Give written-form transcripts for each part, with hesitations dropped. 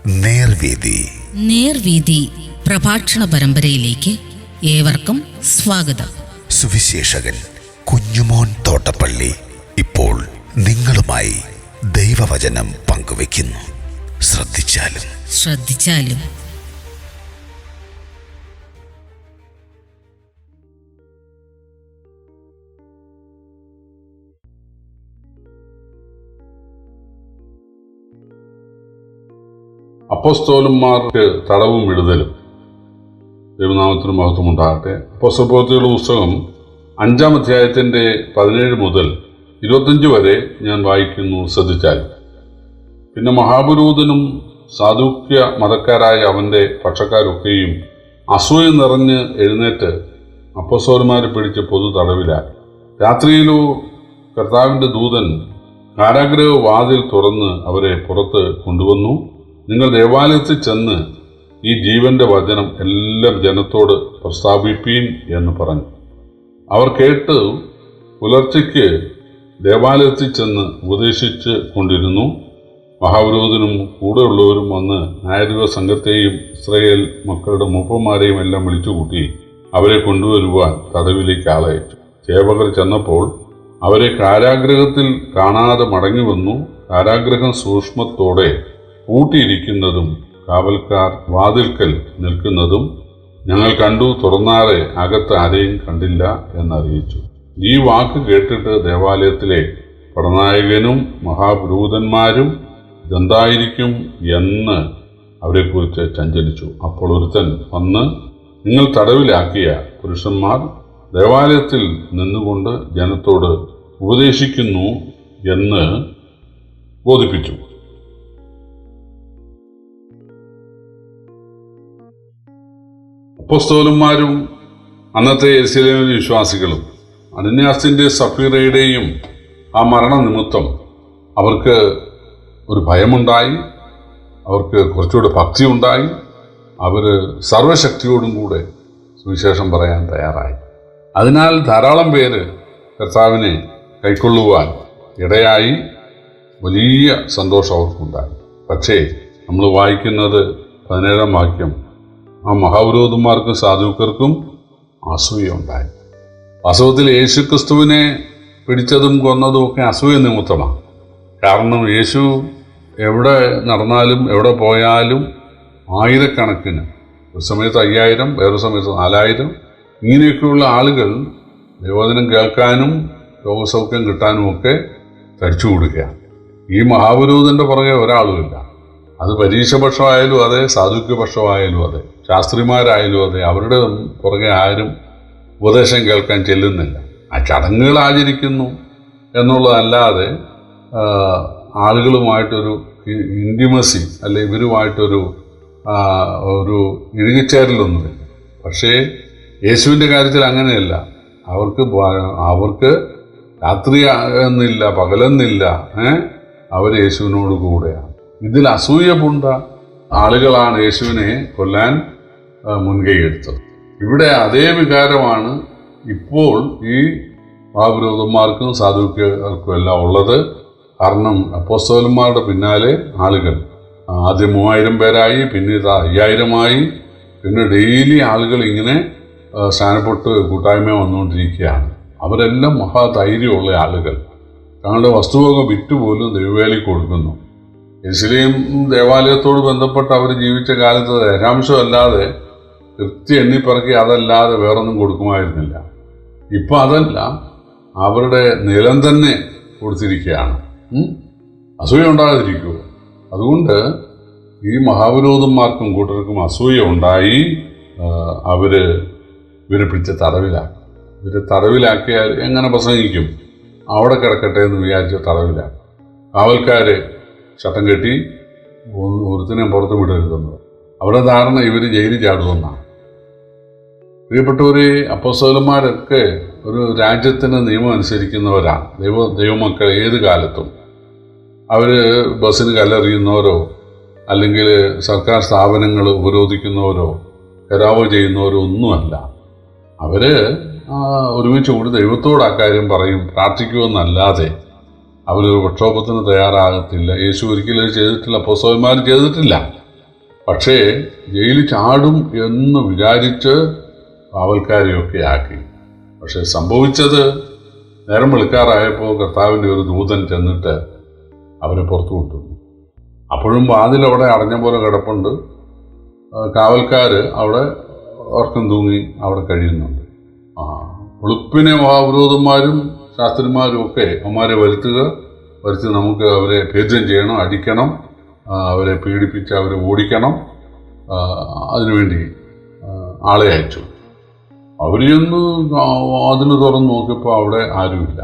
നേർവീതി പ്രഭാഷണ പരമ്പരയിലേക്ക് ഏവർക്കും സ്വാഗതം. സുവിശേഷകൻ കുഞ്ഞുമോൻ തോട്ടപ്പള്ളി ഇപ്പോൾ നിങ്ങളുമായി ദൈവവചനം പങ്കുവെക്കുന്നു. ശ്രദ്ധിച്ചാലും അപ്പോസ്തലന്മാർക്ക് തടവും വിടുതലും. ദൈവനാമത്തിന് മഹത്വം ഉണ്ടാകട്ടെ. അപ്പോസ്തലപ്രവൃത്തികളുടെ പുസ്തകം 5-ാം അധ്യായത്തിൻ്റെ 17 മുതൽ 25 വരെ ഞാൻ വായിക്കുന്നു. ശ്രദ്ധിച്ചാൽ പിന്നെ മഹാപുരോഹിതനും സാദൂക്യ മതക്കാരായ അവൻ്റെ പക്ഷക്കാരൊക്കെയും അസൂയ നിറഞ്ഞ് എഴുന്നേറ്റ് അപ്പോസ്തലന്മാരെ പിടിച്ച് പൊതു തടവിലാക്കി. രാത്രിയിലോ കർത്താവിൻ്റെ ദൂതൻ കാരാഗൃഹ വാതിൽ തുറന്ന് അവരെ പുറത്ത് കൊണ്ടുവന്നു. നിങ്ങൾ ദേവാലയത്തിൽ ചെന്ന് ഈ ജീവന്റെ വചനം എല്ലാം ജനത്തോട് പ്രസ്താവിപ്പീൻ എന്ന് പറഞ്ഞു. അവർ കേട്ട് പുലർച്ചയ്ക്ക് ദേവാലയത്തിൽ ചെന്ന് ഉപദേശിച്ച് കൊണ്ടിരുന്നു. മഹാപുരോഹിതനും കൂടെയുള്ളവരും വന്ന് ന്യായാധിപ സംഘത്തെയും ഇസ്രായേൽ മക്കളുടെ മൂപ്പന്മാരെയും എല്ലാം വിളിച്ചുകൂട്ടി അവരെ കൊണ്ടുവരുവാൻ തടവിലേക്ക് ആളയച്ചു. സേവകർ ചെന്നപ്പോൾ അവരെ കാരാഗൃഹത്തിൽ കാണാതെ മടങ്ങി വന്നു. കാരാഗൃഹം സൂക്ഷ്മത്തോടെ പൂട്ടിയിരിക്കുന്നതും കാവൽക്കാർ വാതിൽക്കൽ നിൽക്കുന്നതും ഞങ്ങൾ കണ്ടു, തുറന്നാറെ അകത്ത് ആരെയും കണ്ടില്ല എന്നറിയിച്ചു. ഈ വാക്ക് കേട്ടിട്ട് ദേവാലയത്തിലെ പടനായകനും മഹാപുരോഹിതന്മാരും ഇതെന്തായിരിക്കും എന്ന് അവരെക്കുറിച്ച് ചഞ്ചലിച്ചു. അപ്പോൾ ഒരുത്തൻ വന്ന്, നിങ്ങൾ തടവിലാക്കിയ പുരുഷന്മാർ ദേവാലയത്തിൽ നിന്നുകൊണ്ട് ജനത്തോട് ഉപദേശിക്കുന്നു എന്ന് ബോധിപ്പിച്ചു. അപ്പോസ്തലന്മാരും അന്നത്തെ യെരുശലേമിലെ വിശ്വാസികളും അനന്യാസിന്റെ സഫീറയുടെയും ആ മരണനിമിത്തം അവർക്ക് ഒരു ഭയമുണ്ടായി, അവർക്ക് കുറച്ചുകൂടെ ഭക്തി ഉണ്ടായി. അവർ സർവശക്തിയോടും കൂടെ സുവിശേഷം പറയാൻ തയ്യാറായി. അതിനാൽ ധാരാളം പേര് കർത്താവിനെ കൈക്കൊള്ളുവാൻ ഇടയായി. വലിയ സന്തോഷം അവർക്കുണ്ടായി. പക്ഷേ നമ്മൾ വായിക്കുന്നത് 17-ാം വാക്യം, ആ മഹാപുരോഹിതന്മാർക്കും സാധുക്കർക്കും അസൂയ ഉണ്ടായി. വാസ്തവത്തിൽ യേശുക്രിസ്തുവിനെ പിടിച്ചതും കൊന്നതും ഒക്കെ അസൂയ നിമിത്തമാണ്. കാരണം യേശു എവിടെ നടന്നാലും എവിടെ പോയാലും ആയിരക്കണക്കിന്, ഒരു സമയത്ത് 5000, വേറൊരു സമയത്ത് 4000, ഇങ്ങനെയൊക്കെയുള്ള ആളുകൾ ദൈവവചനം കേൾക്കാനും രോഗസൗഖ്യം കിട്ടാനും ഒക്കെ തടിച്ചു കൊടുക്കുകയാണ്. ഈ മഹാപുരോഹിതൻ്റെ പുറകെ ഒരാളുമില്ല. അത് പരീക്ഷപക്ഷമായാലും അതെ, സാധുക്യപക്ഷമായാലും അതെ, ശാസ്ത്രിമാരായാലും അതെ, അവരുടെ പുറകെ ആരും ഉപദേശം കേൾക്കാൻ ചെല്ലുന്നില്ല. ആ ചടങ്ങുകൾ ആചരിക്കുന്നു എന്നുള്ളതല്ലാതെ ആളുകളുമായിട്ടൊരു ഇൻറ്റിമസി അല്ലെ ഇവരുമായിട്ടൊരു ഇഴുകിച്ചേരലൊന്നുമില്ല. പക്ഷേ യേശുവിൻ്റെ കാര്യത്തിൽ അങ്ങനെയല്ല. അവർക്ക് രാത്രി എന്നില്ല, പകലെന്നില്ല, അവർ യേശുവിനോട് കൂടെയാണ്. ഇതിൽ അസൂയ പൂണ്ട ആളുകളാണ് യേശുവിനെ കൊല്ലാൻ മുൻകൈയെടുത്തത്. ഇവിടെ അതേ വികാരമാണ് ഇപ്പോൾ ഈ മഹാപുരോഹിതന്മാർക്കും സാധുക്കർക്കും എല്ലാം ഉള്ളത്. കാരണം അപ്പോസ്തലന്മാരുടെ പിന്നാലെ ആളുകൾ ആദ്യം 3000 പേരായി, പിന്നീട് 5000 പിന്നെ ഡെയിലി ആളുകൾ ഇങ്ങനെ സ്നാനപ്പെട്ട് കൂട്ടായ്മ വന്നുകൊണ്ടിരിക്കുകയാണ്. അവരെല്ലാം മഹാധൈര്യമുള്ള ആളുകൾ. തങ്ങളുടെ വസ്തുവക വിറ്റുപോലും ദൈവവേലയ്ക്ക് കൊടുക്കുന്നു. യെരുശലേം ദേവാലയത്തോട് ബന്ധപ്പെട്ട് അവർ ജീവിച്ച കാലത്ത് ദശാംശമല്ലാതെ കൃത്യം എണ്ണിപ്പറക്കി അതല്ലാതെ വേറൊന്നും കൊടുക്കുമായിരുന്നില്ല. ഇപ്പം അതല്ല, അവരുടെ നിലം തന്നെ കൊടുത്തിരിക്കുകയാണ്. അസൂയ ഉണ്ടാകാതിരിക്കുമോ? അതുകൊണ്ട് ഈ മഹാപുരോഹിതന്മാർക്കും കൂട്ടർക്കും അസൂയ ഉണ്ടായി. ഇവരെ പിടിച്ച് തടവിലാക്കി. ഇവരെ തടവിലാക്കിയാൽ എങ്ങനെ പ്രസംഗിക്കും? അവിടെ കിടക്കട്ടെ എന്ന് വിചാരിച്ച് തടവിലാക്കി. കാവൽക്കാരെ ചട്ടം കെട്ടി ഒരുത്തിനെ പുറത്ത് വിടരുതെന്ന്. അവിടെ ധാരണ ഇവർ ജയിലിൽ ചാടുമെന്നാണ്. പ്രിയപ്പെട്ടവരെ, അപ്പോസ്തലന്മാരൊക്കെ ഒരു രാജ്യത്തിൻ്റെ നിയമം അനുസരിക്കുന്നവരാണ്. ദൈവമക്കൾ ഏത് കാലത്തും അവർ ബസ്സിന് കല്ലെറിയുന്നവരോ അല്ലെങ്കിൽ സർക്കാർ സ്ഥാപനങ്ങൾ ഉപരോധിക്കുന്നവരോ കരാവ് ചെയ്യുന്നവരോ ഒന്നുമല്ല. അവർ ഒരുമിച്ച് കൂടി ദൈവത്തോട് അക്കാര്യം പറയും, പ്രാർത്ഥിക്കുമെന്നല്ലാതെ അവരൊരു പ്രക്ഷോഭത്തിന് തയ്യാറാകത്തില്ല. യേശു ഒരിക്കലും ചെയ്തിട്ടില്ല, അപ്പോസ്തലന്മാർ ചെയ്തിട്ടില്ല. പക്ഷേ ജയിലിൽ ചാടും എന്ന് വിചാരിച്ച് കാവൽക്കാരെയൊക്കെ ആക്കി. പക്ഷെ സംഭവിച്ചത്, നേരം വെളുക്കാറായപ്പോൾ കർത്താവിൻ്റെ ഒരു ദൂതൻ ചെന്നിട്ട് അവരെ പുറത്തു കൊണ്ടുവന്നു. അപ്പോഴും വാതിലവിടെ അടഞ്ഞ പോലെ കിടപ്പുണ്ട്. കാവൽക്കാർ അവിടെ ഓർക്കം തൂങ്ങി അവിടെ കഴിയുന്നുണ്ട്. വെളുപ്പിനെ മഹാപുരോഹിതന്മാരും ശാസ്ത്രിമാരും ഒക്കെ അവന്മാരെ വരുത്തി നമുക്ക് അവരെ ഭേദ്യം ചെയ്യണം, അടിക്കണം, അവരെ പീഡിപ്പിച്ച് അവരെ ഓടിക്കണം. അതിനുവേണ്ടി ആളെ അയച്ചു. അവർ ചെന്ന് അതിന് തുറന്ന് നോക്കിയപ്പോൾ അവിടെ ആരുമില്ല.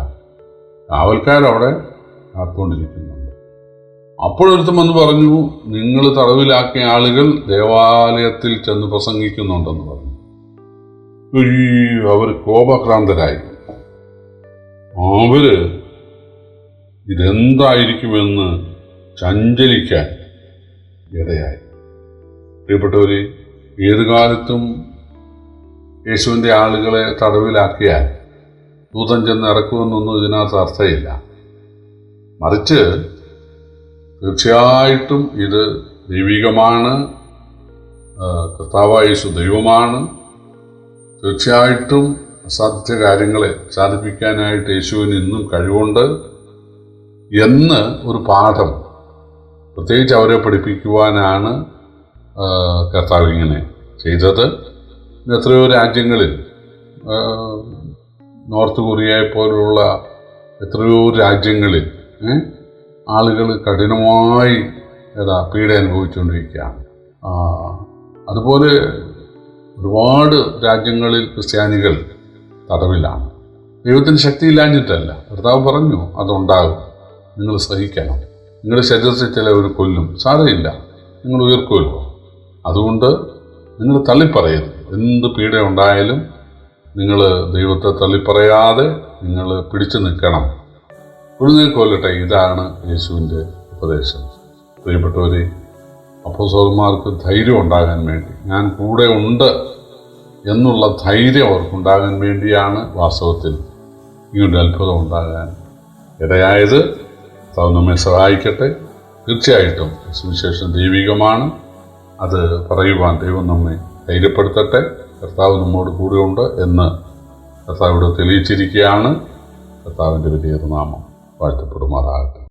കാവൽക്കാരവിടെ കാത്തുകൊണ്ടിരിക്കുന്നുണ്ട്. അപ്പോഴൊരുത്തം വന്ന് പറഞ്ഞു, നിങ്ങൾ തടവിലാക്കിയ ആളുകൾ ദേവാലയത്തിൽ ചെന്ന് പ്രസംഗിക്കുന്നുണ്ടെന്ന് പറഞ്ഞു. അവർ കോപക്രാന്തരായി. അവര് ഇതെന്തായിരിക്കുമെന്ന് ചഞ്ചലിക്കാൻ ഇടയായി. പ്രിയപ്പെട്ടവര്, ഏതു കാലത്തും യേശുവിൻ്റെ ആളുകളെ തടവിലാക്കിയാൽ ദൂതൻ ചെന്ന് ഇറക്കുമെന്നൊന്നും ഇതിനകത്ത് അർത്ഥമില്ല. മറിച്ച് തീർച്ചയായിട്ടും ഇത് ദൈവികമാണ്. കർത്താവായ യേശു ദൈവമാണ്. തീർച്ചയായിട്ടും അസാധ്യ കാര്യങ്ങളെ സാധിപ്പിക്കാനായിട്ട് യേശുവിന് ഇന്നും കഴിവുണ്ട് എന്ന് ഒരു പാഠം പ്രത്യേകിച്ച് അവരെ പഠിപ്പിക്കുവാനാണ് കർത്താവ് ഇങ്ങനെ ചെയ്തത്. എത്രയോ രാജ്യങ്ങളിൽ, നോർത്ത് കൊറിയയെ പോലുള്ള എത്രയോ രാജ്യങ്ങളിൽ ആളുകൾ കഠിനമായി പീഡ അനുഭവിച്ചുകൊണ്ടിരിക്കുകയാണ്. അതുപോലെ ഒരുപാട് രാജ്യങ്ങളിൽ ക്രിസ്ത്യാനികൾ തടവിലാണ്. ദൈവത്തിന് ശക്തിയില്ലാഞ്ഞിട്ടല്ല. കർത്താവ് പറഞ്ഞു അതുണ്ടാകും, നിങ്ങൾ സഹിക്കണം. നിങ്ങളുടെ ശരീരത്തിൽ ചിലവർ കൊല്ലും, സാരമില്ല, നിങ്ങൾ ഉയർക്കുമല്ലോ. അതുകൊണ്ട് നിങ്ങൾ തള്ളിപ്പറയരുത്. എന്ത് പീഡ ഉണ്ടായാലും നിങ്ങൾ ദൈവത്തെ തള്ളിപ്പറയാതെ നിങ്ങൾ പിടിച്ചു നിൽക്കണം. ഉഴുന്നേ കൊല്ലട്ടെ. ഇതാണ് യേശുവിൻ്റെ ഉപദേശം. പ്രിയപ്പെട്ടവരെ, അപ്പോസ്തലന്മാർക്ക് ധൈര്യം ഉണ്ടാകാൻ വേണ്ടി, ഞാൻ കൂടെ ഉണ്ട് എന്നുള്ള ധൈര്യം അവർക്കുണ്ടാകാൻ വേണ്ടിയാണ് വാസ്തവത്തിൽ ഇങ്ങനൊരു അത്ഭുതം ഉണ്ടാകാൻ ഇടയായത്. അത് നമ്മെ സഹായിക്കട്ടെ. തീർച്ചയായിട്ടും സുവിശേഷം ദൈവികമാണ്. അത് പറയുവാൻ ദൈവം നമ്മെ ധൈര്യപ്പെടുത്തട്ടെ. കർത്താവ് നമ്മോട് കൂടെയുണ്ട് എന്ന് കർത്താവ് ഇവിടെ തെളിയിച്ചിരിക്കുകയാണ്. കർത്താവിൻ്റെ വലിയ നാമം വാഴ്ത്തപ്പെടുമാറാകട്ടെ.